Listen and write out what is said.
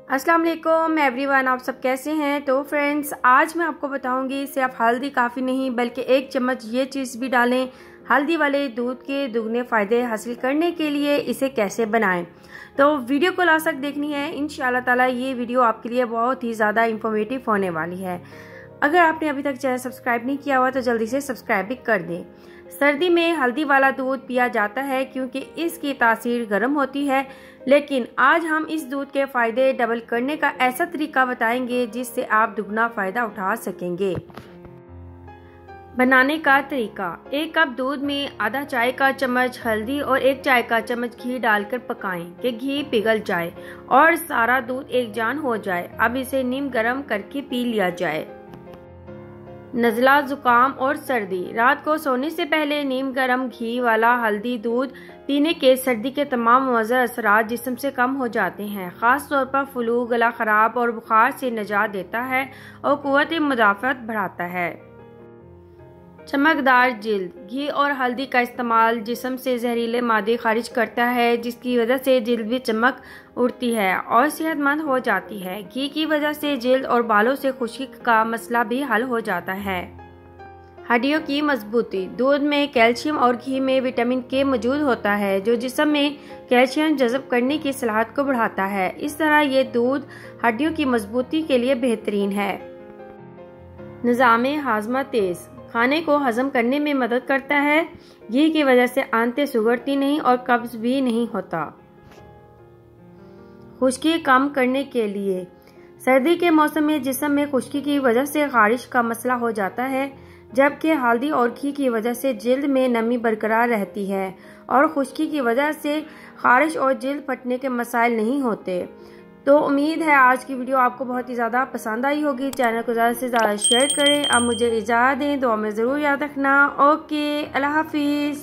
अस्सलाम वालेकुम एवरीवन, आप सब कैसे हैं। तो फ्रेंड्स, आज मैं आपको बताऊंगी सिर्फ हल्दी काफ़ी नहीं बल्कि 1 चम्मच ये चीज़ भी डालें हल्दी वाले दूध के दुगने फ़ायदे हासिल करने के लिए इसे कैसे बनाएं। तो वीडियो को लास्ट तक देखनी है। इंशाल्लाह ताला ये वीडियो आपके लिए बहुत ही ज़्यादा इंफॉर्मेटिव होने वाली है। अगर आपने अभी तक चैनल सब्सक्राइब नहीं किया हुआ तो जल्दी से सब्सक्राइब भी कर दें। सर्दी में हल्दी वाला दूध पिया जाता है क्योंकि इसकी तासीर गर्म होती है, लेकिन आज हम इस दूध के फ़ायदे डबल करने का ऐसा तरीका बताएंगे जिससे आप दुगना फ़ायदा उठा सकेंगे। बनाने का तरीका। 1 कप दूध में आधा चाय का चम्मच हल्दी और 1 चाय का चम्मच घी डालकर पकाएं कि घी पिघल जाए और सारा दूध एक जान हो जाए। अब इसे नीम गर्म करके पी लिया जाए। नज़ला, जुकाम और सर्दी। रात को सोने से पहले नीम गर्म घी वाला हल्दी दूध पीने के सर्दी के तमाम मुज़र असरात जिस्म से कम हो जाते हैं। ख़ास तौर पर फ्लू, गला ख़राब और बुखार से निजात देता है और क़ुव्वत मुदाफ़त बढ़ाता है। चमकदार जिल्द। घी और हल्दी का इस्तेमाल जिस्म से जहरीले मादे खारिज करता है, जिसकी वजह से जिल्द भी चमक उठती है और सेहतमंद हो जाती है। घी की वजह से जिल्द और बालों से खुश्की का मसला भी हल हो जाता है। हड्डियों की मजबूती। दूध में कैल्शियम और घी में विटामिन के मौजूद होता है जो जिस्म में कैल्शियम जज़ब करने की सलाहियत को बढ़ाता है। इस तरह ये दूध हड्डियों की मजबूती के लिए बेहतरीन है। निज़ाम हाजमा तेज। खाने को हजम करने में मदद करता है। घी की वजह से आंतें सुगड़ती नहीं और कब्ज भी नहीं होता। खुश्की कम करने के लिए। सर्दी के मौसम में जिस्म में खुश्की की वजह से खारिश का मसला हो जाता है, जबकि हल्दी और घी की वजह से जिल्द में नमी बरकरार रहती है और खुश्की की वजह से खारिश और जिल्द फटने के मसाइल नहीं होते। तो उम्मीद है आज की वीडियो आपको बहुत ही ज़्यादा पसंद आई होगी। चैनल को ज़्यादा से ज़्यादा शेयर करें। अब मुझे इजाज़त दें, दुआ में ज़रूर याद रखना। ओके, अल्लाह हाफिज़।